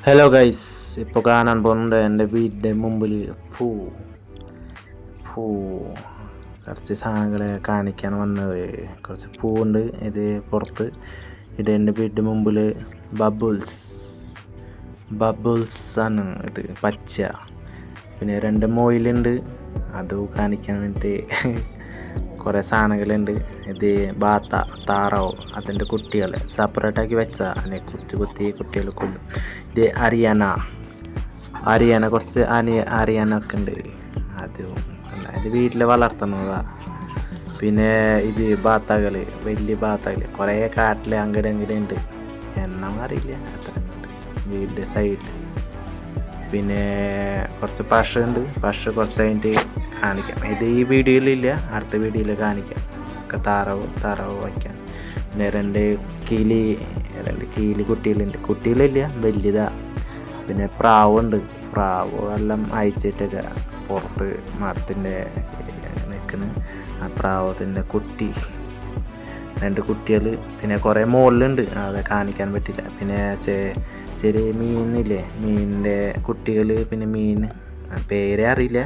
Hello guys, ഇപ്പോൾ കാണാൻ പോകുന്നുണ്ട് എൻ്റെ വീടിൻ്റെ മുമ്പിൽ പൂ പൂ കുറച്ച് സാധനങ്ങൾ കാണിക്കാൻ വന്നത്. കുറച്ച് പൂവുണ്ട്. ഇത് പുറത്ത് ഇത് എൻ്റെ വീടിൻ്റെ മുമ്പിൽ ബബിൾസ് ആണ്. ഇത് പച്ച, പിന്നെ 2 മൊയിലുണ്ട്. അത് കാണിക്കാൻ വേണ്ടി കുറേ സാധനങ്ങളുണ്ട്. ഇത് താറാവ്, അതിൻ്റെ കുട്ടികൾ സെപ്പറേറ്റാക്കി വെച്ചാൽ അല്ലെങ്കിൽ കുത്തി കുട്ടികൾ കൊല്ലും. ഇത് അരിയാന കുറച്ച് അരിയാനൊക്കെ ഉണ്ട്. ഇത് വീട്ടിൽ വളർത്തുന്നതാണ്. പിന്നെ ഇത് വലിയ ബാത്തകൾ കുറേ കാട്ടിൽ അങ്ങടെ ഉണ്ട്. എണ്ണം അറിയില്ല, അത്ര ഉണ്ട് വീടിൻ്റെ സൈഡിൽ. പിന്നെ കുറച്ച് പശുണ്ട്. കുറച്ച് കഴിഞ്ഞിട്ട് കാണിക്കാം. ഇത് ഈ വീഡിയോയിലില്ല, അടുത്ത വീഡിയോയിൽ കാണിക്കാം. ഒക്കെ താറാവ് വയ്ക്കാൻ. പിന്നെ 2 കീലി കുട്ടികളില്ല, വലുതാ. പിന്നെ പ്രാവുണ്ട്. പ്രാവ് എല്ലാം അയച്ചിട്ടൊക്കെ പുറത്ത് മരത്തിൻ്റെ നിൽക്കുന്ന ആ പ്രാവത്തിൻ്റെ 2 കുട്ടികൾ. പിന്നെ കുറേ മുകളിലുണ്ട്, അത് കാണിക്കാൻ പറ്റില്ല. പിന്നെ ചെറിയ മീനില്ലേ, മീനിൻ്റെ കുട്ടികൾ. പിന്നെ പേരേ അറിയില്ല.